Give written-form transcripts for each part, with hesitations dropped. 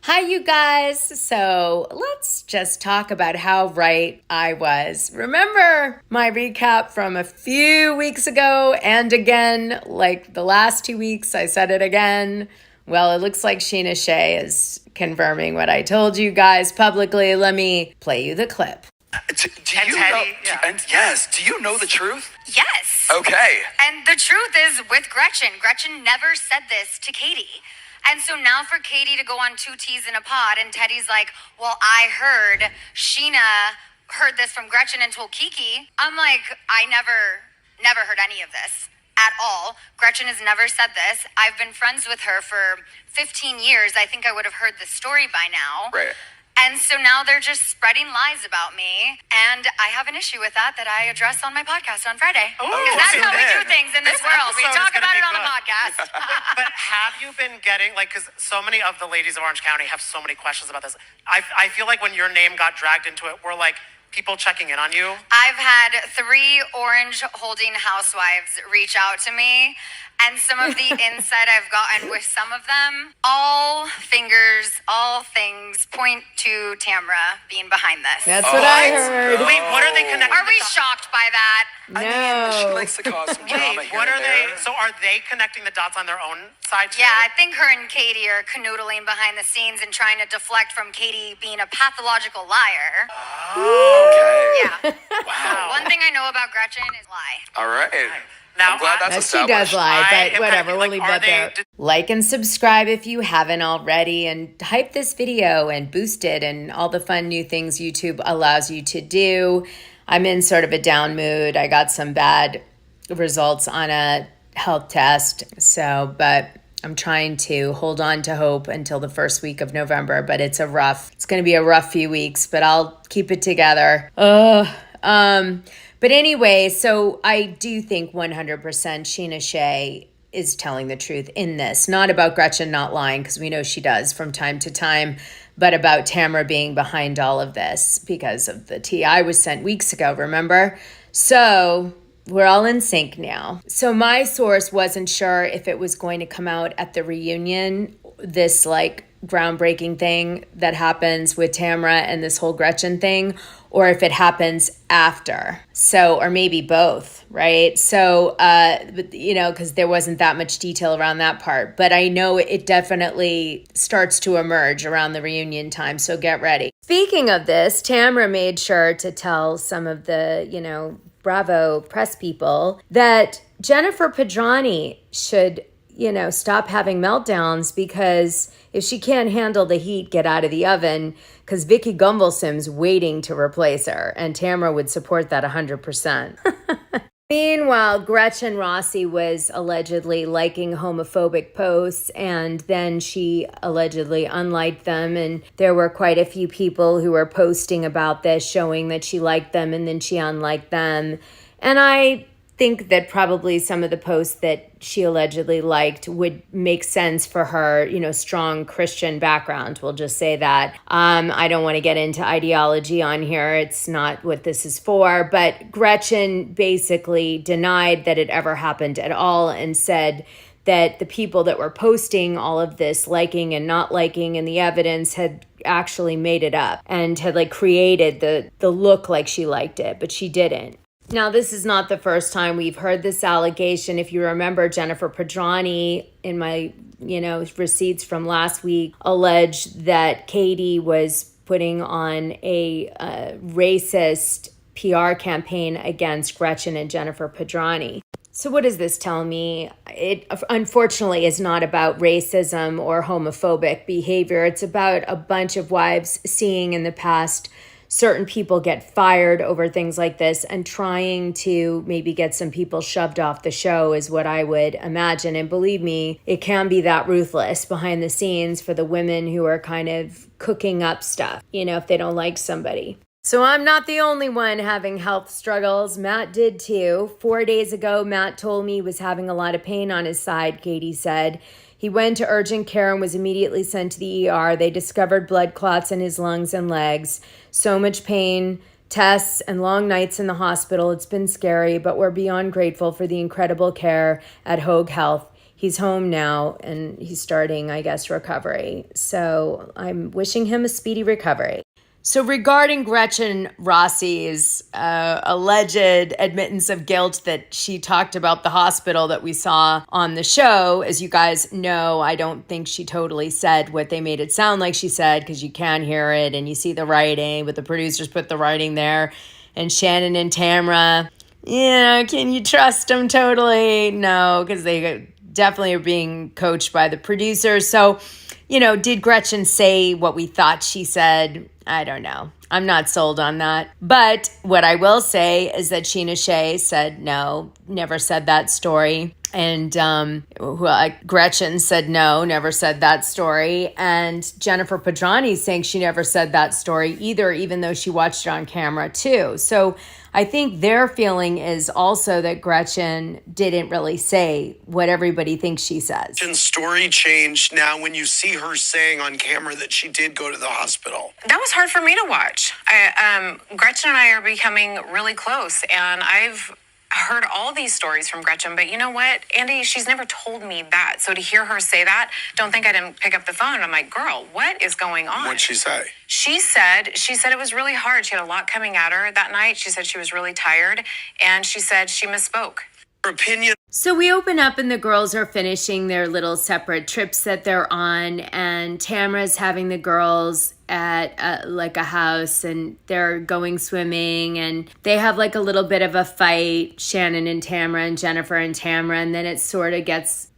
Hi, you guys. So let's just talk about how right I was. Remember my recap from a few weeks ago and again, like the last 2 weeks, I said it again. Well, it looks like Scheana Shay is confirming what I told you guys publicly. Let me play you the clip. Do you know? Yeah. And yes, do you know the truth? Yes. Okay. And the truth is with Gretchen. Gretchen never said this to Katie. And so now for Katie to go on two T's in a pod and Teddy's like, well, I heard Scheana heard this from Gretchen and told Kiki. I'm like, I never heard any of this at all. Gretchen has never said this. I've been friends with her for 15 years. I think I would have heard the story by now. Right. And so now they're just spreading lies about me. And I have an issue with that I address on my podcast on Friday. Because that's how we do things in this world. We talk about it on the podcast. But have you been getting, because so many of the ladies of Orange County have so many questions about this. I feel like when your name got dragged into it, we're like, people checking in on you? I've had 3 orange holding housewives reach out to me. And some of the insight I've gotten with some of them, all fingers, all things point to Tamra being behind this. That's what I heard. Wait, what are they connected? Are we shocked by that? No. I mean, she likes to cause some drama Wait, here what and are they? there. So are they connecting the dots on their own side too? Yeah, I think her and Katie are canoodling behind the scenes and trying to deflect from Katie being a pathological liar. Okay. Yeah. Wow. One thing I know about Gretchen is lie. All right. Now, I'm glad that's She does established. lie, I but am whatever, kind of we'll like, leave are that there. they- Like and subscribe if you haven't already, and hype this video and boost it and all the fun new things YouTube allows you to do. I'm in sort of a down mood. I got some bad results on a health test, but I'm trying to hold on to hope until the first week of November, but it's going to be a rough few weeks, but I'll keep it together. But anyway, so I do think 100% Scheana Shay is telling the truth in this. Not about Gretchen not lying, because we know she does from time to time, but about Tamra being behind all of this because of the tea I was sent weeks ago, remember? So we're all in sync now. So my source wasn't sure if it was going to come out at the reunion, this groundbreaking thing that happens with Tamra and this whole Gretchen thing, or if it happens after. So, or maybe both, right? So, because there wasn't that much detail around that part, but I know it definitely starts to emerge around the reunion time. So get ready. Speaking of this, Tamra made sure to tell some of the, Bravo press people that Jennifer Pedrani should stop having meltdowns, because if she can't handle the heat, get out of the oven, because Vicky Gumbelsim's waiting to replace her, and Tamra would support that 100%. Meanwhile, Gretchen Rossi was allegedly liking homophobic posts, and then she allegedly unliked them, and there were quite a few people who were posting about this, showing that she liked them, and then she unliked them. And I think that probably some of the posts that she allegedly liked would make sense for her, strong Christian background. We'll just say that. I don't want to get into ideology on here. It's not what this is for. But Gretchen basically denied that it ever happened at all and said that the people that were posting all of this liking and not liking and the evidence had actually made it up and had created the look like she liked it, but she didn't. Now, this is not the first time we've heard this allegation. If you remember, Jennifer Pedrani, in my, receipts from last week, alleged that Katie was putting on a racist PR campaign against Gretchen and Jennifer Pedrani. So what does this tell me? It unfortunately is not about racism or homophobic behavior. It's about a bunch of wives seeing in the past certain people get fired over things like this and trying to maybe get some people shoved off the show is what I would imagine. And believe me, it can be that ruthless behind the scenes for the women who are kind of cooking up stuff, if they don't like somebody. So I'm not the only one having health struggles. Matt did too. 4 days ago, Matt told me he was having a lot of pain on his side, Katie said. He went to urgent care and was immediately sent to the ER. They discovered blood clots in his lungs and legs. So much pain, tests, and long nights in the hospital. It's been scary, but we're beyond grateful for the incredible care at Hoag Health. he's home now and he's starting, I guess, recovery. So I'm wishing him a speedy recovery. So regarding Gretchen Rossi's alleged admittance of guilt that she talked about the hospital that we saw on the show, as you guys know, I don't think she totally said what they made it sound like she said, because you can hear it and you see the writing, but the producers put the writing there. And Shannon and Tamra, can you trust them totally? No, because they definitely are being coached by the producers. So, did Gretchen say what we thought she said? I don't know. I'm not sold on that. But what I will say is that Scheana Shay said no, never said that story. And Gretchen said no, never said that story. And Jennifer Pedrani's saying she never said that story either, even though she watched it on camera too. So I think their feeling is also that Gretchen didn't really say what everybody thinks she says. Gretchen's story changed now when you see her saying on camera that she did go to the hospital. That was hard for me to watch. Gretchen and I are becoming really close, and I've heard all these stories from Gretchen, but you know what, Andy, she's never told me that. So to hear her say that, don't think I didn't pick up the phone. I'm like, girl, what is going on? What'd she say? She said it was really hard. She had a lot coming at her that night. She said she was really tired, and she said she misspoke. Her opinion. So we open up and the girls are finishing their little separate trips that they're on, and Tamra's having the girls at like a house, and they're going swimming, and they have like a little bit of a fight, Shannon and Tamra and Jennifer and Tamra, and then it sort of gets,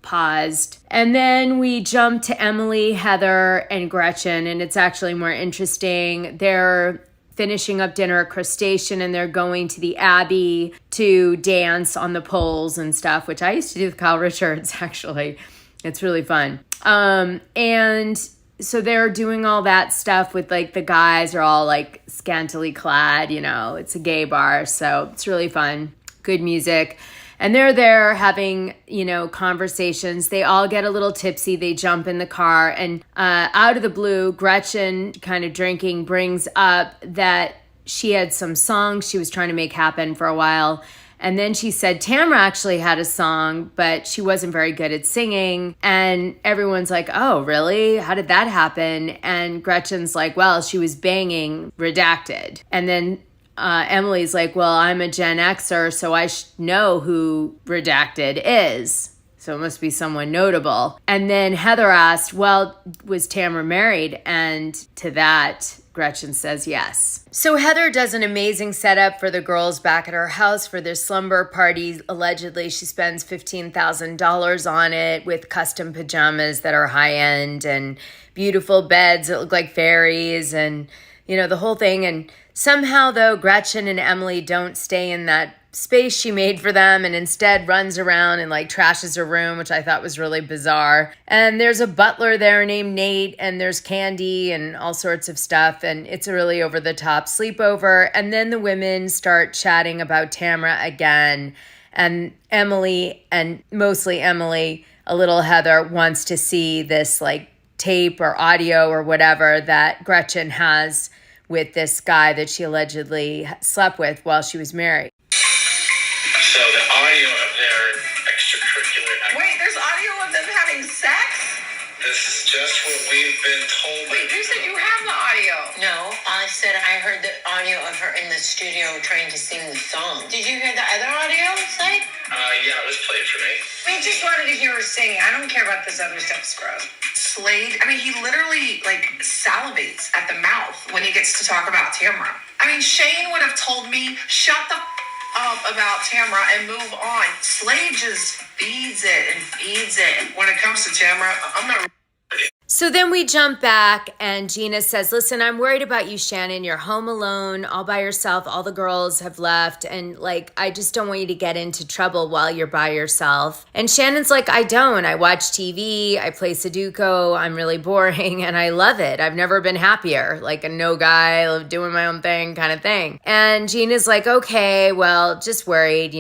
paused. And then we jump to Emily, Heather, and Gretchen, and it's actually more interesting. They're finishing up dinner at Crustacean, and they're going to the Abbey to dance on the poles and stuff, which I used to do with Kyle Richards, actually. It's really fun. And so they're doing all that stuff with, like, the guys are all, like, scantily clad, it's a gay bar, so it's really fun. Good music. And they're there having, conversations. They all get a little tipsy. They jump in the car. And out of the blue, Gretchen, kind of drinking, brings up that she had some songs she was trying to make happen for a while. And then she said Tamra actually had a song, but she wasn't very good at singing. And everyone's like, oh, really? How did that happen? And Gretchen's like, well, she was banging Redacted. And then Emily's like, well, I'm a Gen Xer, so I know who Redacted is. So it must be someone notable. And then Heather asked, well, was Tamra married? And to that, Gretchen says yes. So Heather does an amazing setup for the girls back at her house for their slumber party. Allegedly, she spends $15,000 on it with custom pajamas that are high-end and beautiful beds that look like fairies and, the whole thing. And somehow, though, Gretchen and Emily don't stay in that space she made for them and instead runs around and like trashes her room, which I thought was really bizarre. And there's a butler there named Nate, and there's candy and all sorts of stuff, and it's a really over-the-top sleepover. And then the women start chatting about Tamra again, and Emily, and mostly Emily, a little Heather, wants to see this like tape or audio or whatever that Gretchen has with this guy that she allegedly slept with while she was married. So the audio of their extracurricular activity. Wait, there's audio of them having sex? This is just what we've been told. Wait, you said you have the audio. No, I said I heard the audio of her in the studio trying to sing the song. Did you hear the other audio, Slade? Yeah, it was played for me. We just wanted to hear her singing. I don't care about this other stuff, Scrub. Slade, he literally, salivates at the mouth when he gets to talk about Tamra. Shane would have told me, shut the up about Tamra and move on. Slade just feeds it and feeds it. When it comes to Tamra, I'm not... So then we jump back and Gina says, listen, I'm worried about you, Shannon. You're home alone, all by yourself. All the girls have left. And I just don't want you to get into trouble while you're by yourself. And Shannon's like, I don't. I watch TV. I play Sudoku. I'm really boring and I love it. I've never been happier. Like a no guy, doing my own thing kind of thing. And Gina's like, okay, well, just worried,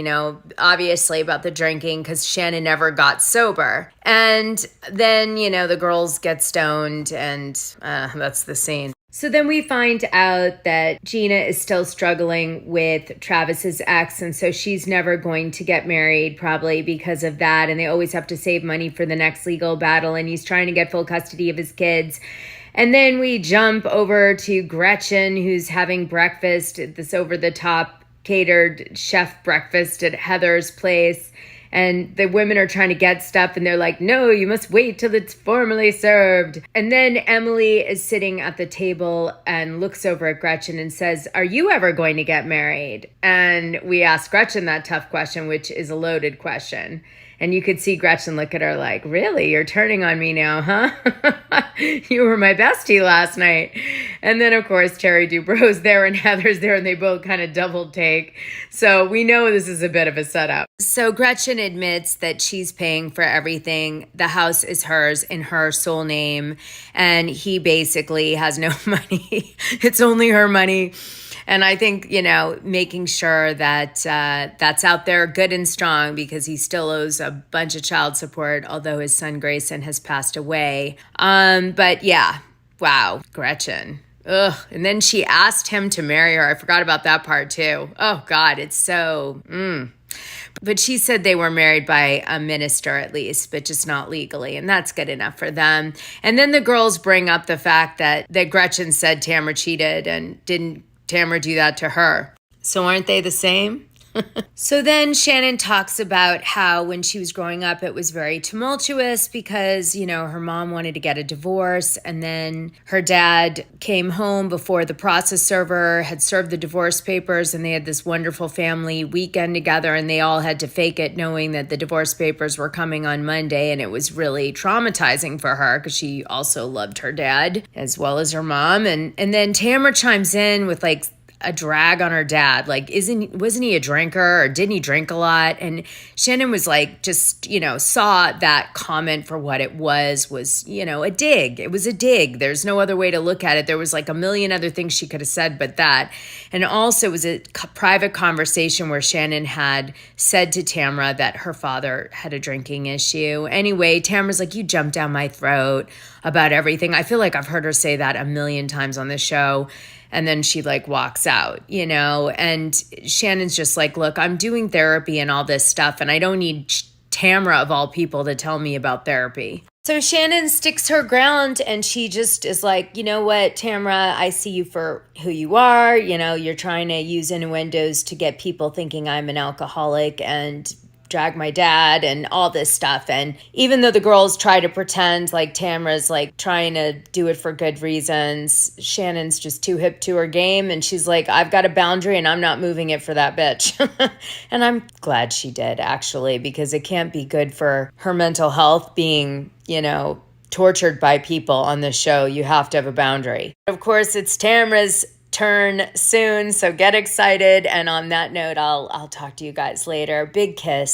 obviously about the drinking because Shannon never got sober. And then, the girls get stoned and that's the scene. So then we find out that Gina is still struggling with Travis's ex, and so she's never going to get married probably because of that, and they always have to save money for the next legal battle, and he's trying to get full custody of his kids. And then we jump over to Gretchen, who's having breakfast at this over-the-top catered chef breakfast at Heather's place. And the women are trying to get stuff, and they're like, no, you must wait till it's formally served. And then Emily is sitting at the table and looks over at Gretchen and says, are you ever going to get married? And we ask Gretchen that tough question, which is a loaded question. And you could see Gretchen look at her like, really? You're turning on me now, huh? You were my bestie last night. And then, of course, Terry Dubrow's there and Heather's there, and they both kind of double take. So we know this is a bit of a setup. So Gretchen admits that she's paying for everything. The house is hers in her sole name. And he basically has no money. It's only her money. And I think, making sure that that's out there good and strong, because he still owes a bunch of child support, although his son Grayson has passed away. But yeah, wow, Gretchen. Ugh. And then she asked him to marry her. I forgot about that part too. Oh God, it's so... But she said they were married by a minister at least, but just not legally. And that's good enough for them. And then the girls bring up the fact that Gretchen said Tamra cheated, and didn't Tamra do that to her. So aren't they the same? So then Shannon talks about how when she was growing up, it was very tumultuous because, her mom wanted to get a divorce, and then her dad came home before the process server had served the divorce papers, and they had this wonderful family weekend together, and they all had to fake it knowing that the divorce papers were coming on Monday, and it was really traumatizing for her because she also loved her dad as well as her mom. And then Tamra chimes in with a drag on her dad. Wasn't he a drinker, or didn't he drink a lot? And Shannon was saw that comment for what it was a dig. It was a dig. There's no other way to look at it. There was a million other things she could have said but that. And also it was a private conversation where Shannon had said to Tamra that her father had a drinking issue. Anyway, Tamra's like, you jumped down my throat about everything. I feel like I've heard her say that a million times on the show. And then she walks out, and Shannon's just like, look, I'm doing therapy and all this stuff, and I don't need Tamra of all people to tell me about therapy. So Shannon sticks her ground, and she just is like, you know what, Tamra, I see you for who you are. You're trying to use innuendos to get people thinking I'm an alcoholic and drag my dad and all this stuff. And even though the girls try to pretend like Tamra's trying to do it for good reasons, Shannon's just too hip to her game. And she's like, I've got a boundary and I'm not moving it for that bitch. And I'm glad she did, actually, because it can't be good for her mental health being, tortured by people on this show. You have to have a boundary. Of course, it's Tamra's turn soon, so get excited. And on that note, I'll talk to you guys later. Big kiss.